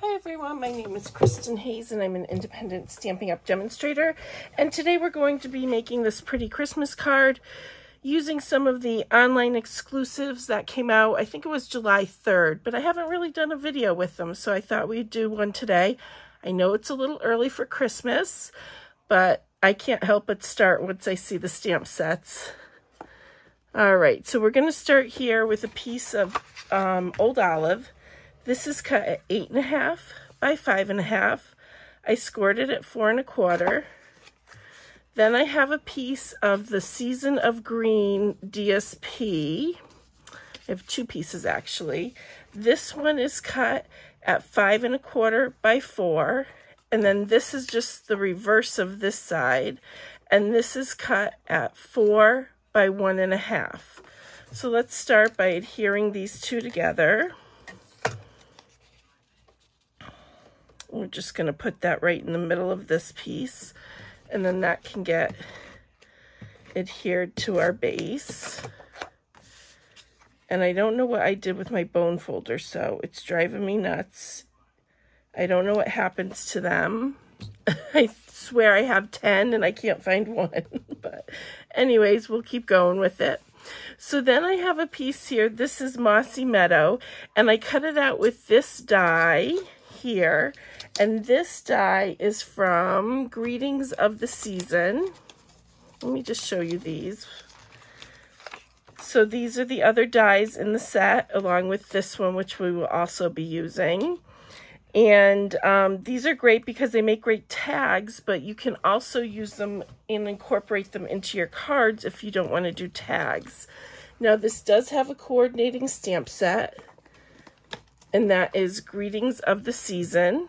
Hi everyone, my name is Kristin Hayes and I'm an independent Stampin' Up! Demonstrator, and today we're going to be making this pretty Christmas card using some of the online exclusives that came out. I think it was July 3rd, but I haven't really done a video with them, so I thought we'd do one today. I know it's a little early for Christmas, but I can't help but start once I see the stamp sets. Alright, so we're going to start here with a piece of Old Olive. This is cut at 8.5 by 5.5. I scored it at 4 1/4. Then I have a piece of the Season of Green DSP. I have two pieces actually. This one is cut at 5 1/4 by 4. And then this is just the reverse of this side. And this is cut at 4 by 1 1/2. So let's start by adhering these two together. We're just going to put that right in the middle of this piece, and then that can get adhered to our base. And I don't know what I did with my bone folder, so it's driving me nuts. I don't know what happens to them. I swear I have 10 and I can't find one. But anyways, we'll keep going with it. So then I have a piece here. This is Mossy Meadow, and I cut it out with this die here. And this die is from Greetings of the Season. Let me just show you these. So these are the other dies in the set, along with this one, which we will also be using. And these are great because they make great tags, but you can also use them and incorporate them into your cards if you don't want to do tags. Now this does have a coordinating stamp set, and that is Greetings of the Season,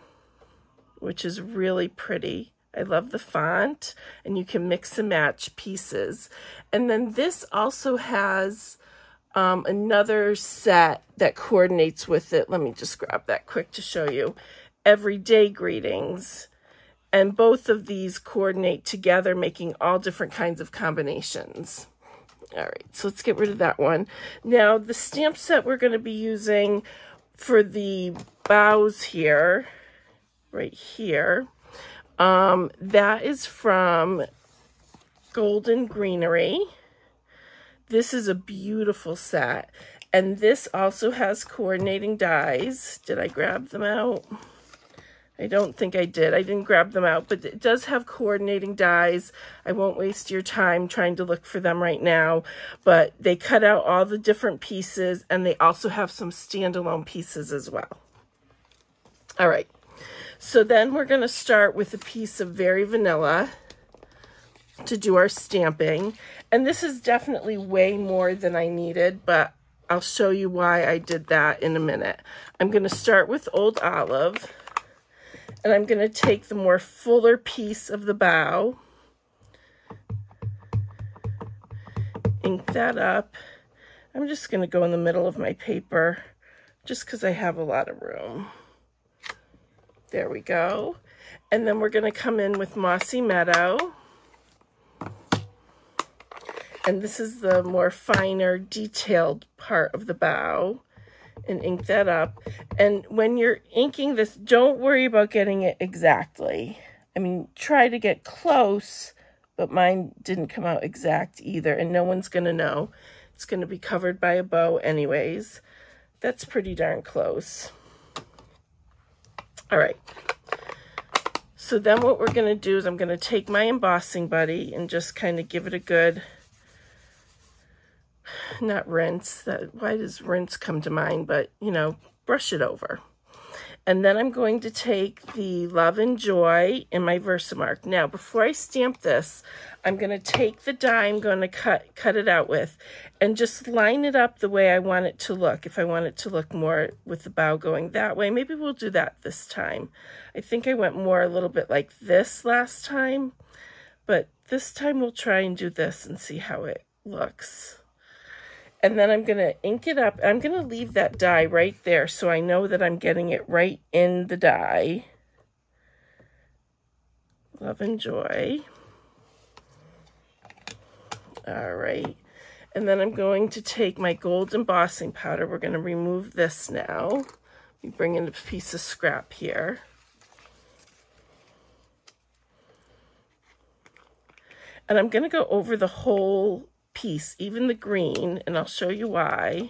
which is really pretty. I love the font, and you can mix and match pieces. And then this also has another set that coordinates with it. Let me just grab that quick to show you. Everyday Greetings. And both of these coordinate together, making all different kinds of combinations. All right, so let's get rid of that one. Now, the stamp set we're going to be using for the bows here, right here, that is from Greenery. This is a beautiful set, and this also has coordinating dies. Did I grab them out? I don't think I did. I didn't grab them out, but it does have coordinating dies. I won't waste your time trying to look for them right now, but they cut out all the different pieces, and they also have some standalone pieces as well. All right, so then we're going to start with a piece of Very Vanilla to do our stamping. And this is definitely way more than I needed, but I'll show you why I did that in a minute. I'm going to start with Old Olive, and I'm going to take the more fuller piece of the bow, ink that up. I'm just going to go in the middle of my paper just because I have a lot of room. There we go. And then we're going to come in with Mossy Meadow. And this is the more finer, detailed part of the bow. And ink that up. And when you're inking this, don't worry about getting it exactly. I mean, try to get close, but mine didn't come out exact either. And no one's going to know. It's going to be covered by a bow anyways. That's pretty darn close. All right. So then what we're going to do is I'm going to take my embossing buddy and just kind of give it a good, not rinse, why does rinse come to mind, but, you know, brush it over. And then I'm going to take the Love and Joy in my Versamark. Now, before I stamp this, I'm going to take the die I'm going to cut it out with and just line it up the way I want it to look. If I want it to look more with the bow going that way, maybe we'll do that this time. I think I went more a little bit like this last time, but this time we'll try and do this and see how it looks. And then I'm going to ink it up. I'm going to leave that die right there so I know that I'm getting it right in the die. Love and Joy. All right. And then I'm going to take my gold embossing powder. We're going to remove this now. You bring in a piece of scrap here. And I'm going to go over the whole piece, even the green, and I'll show you why.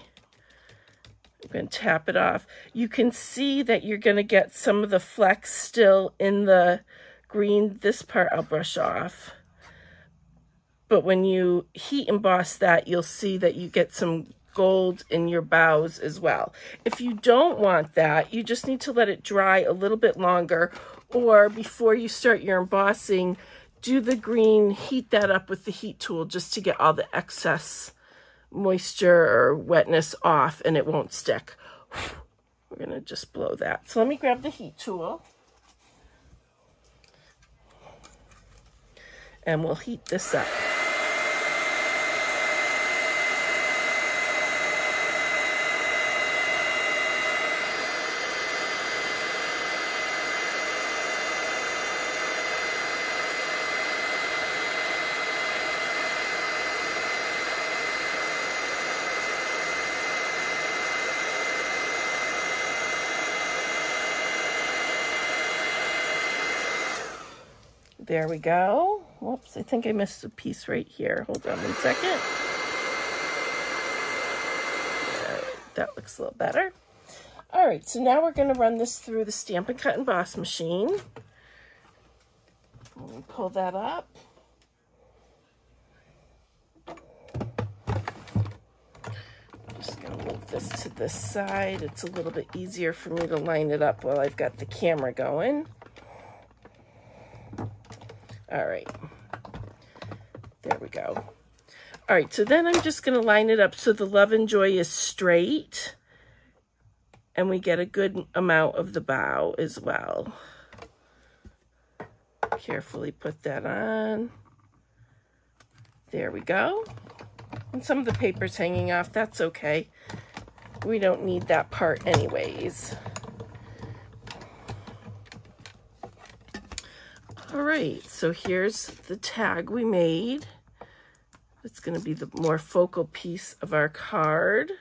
I'm going to tap it off. You can see that you're going to get some of the flecks still in the green. This part I'll brush off. But when you heat emboss that, you'll see that you get some gold in your bows as well. If you don't want that, you just need to let it dry a little bit longer, or before you start your embossing, do the green, heat that up with the heat tool just to get all the excess moisture or wetness off, and it won't stick. We're going to just blow that. So let me grab the heat tool. And we'll heat this up. There we go. Whoops, I think I missed a piece right here. Hold on 1 second. That looks a little better. All right, so now we're going to run this through the Stampin' Cut and Emboss machine. Let me pull that up. I'm just going to move this to this side. It's a little bit easier for me to line it up while I've got the camera going. All right, there we go. All right, so then I'm just going to line it up so the Love and Joy is straight, and we get a good amount of the bow as well. Carefully put that on. There we go. And some of the paper's hanging off. That's okay. We don't need that part anyways. All right, so here's the tag we made. It's going to be the more focal piece of our card.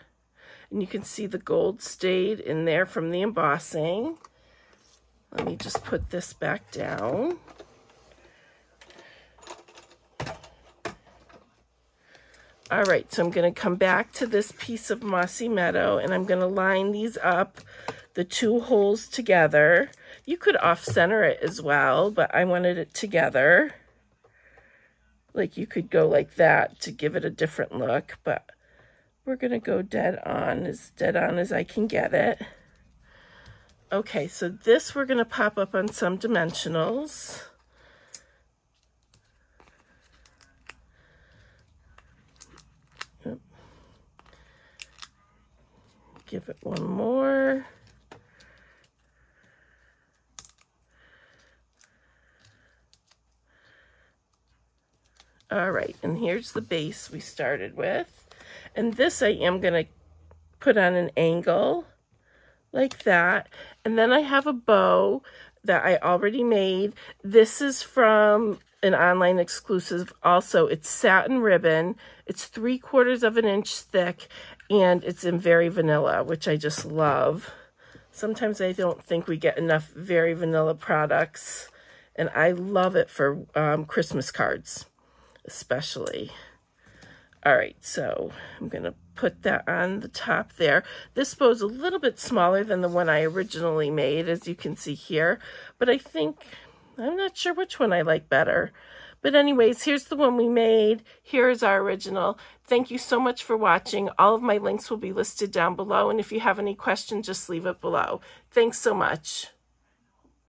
And you can see the gold stayed in there from the embossing. Let me just put this back down. All right, so I'm going to come back to this piece of Mossy Meadow, and I'm going to line these up, the two holes together. You could off-center it as well, but I wanted it together. Like, you could go like that to give it a different look, but we're going to go dead on as I can get it. Okay, so this we're going to pop up on some dimensionals. Give it one more. All right, and here's the base we started with. And this I am going to put on an angle like that. And then I have a bow that I already made. This is from an online exclusive also. It's satin ribbon. It's 3/4 of an inch thick, and it's in Very Vanilla, which I just love. Sometimes I don't think we get enough Very Vanilla products, and I love it for Christmas cards, especially. All right, so I'm going to put that on the top there. This bow's a little bit smaller than the one I originally made, as you can see here, but I think, I'm not sure which one I like better. But anyways, here's the one we made. Here is our original. Thank you so much for watching. All of my links will be listed down below, and if you have any questions, just leave it below. Thanks so much.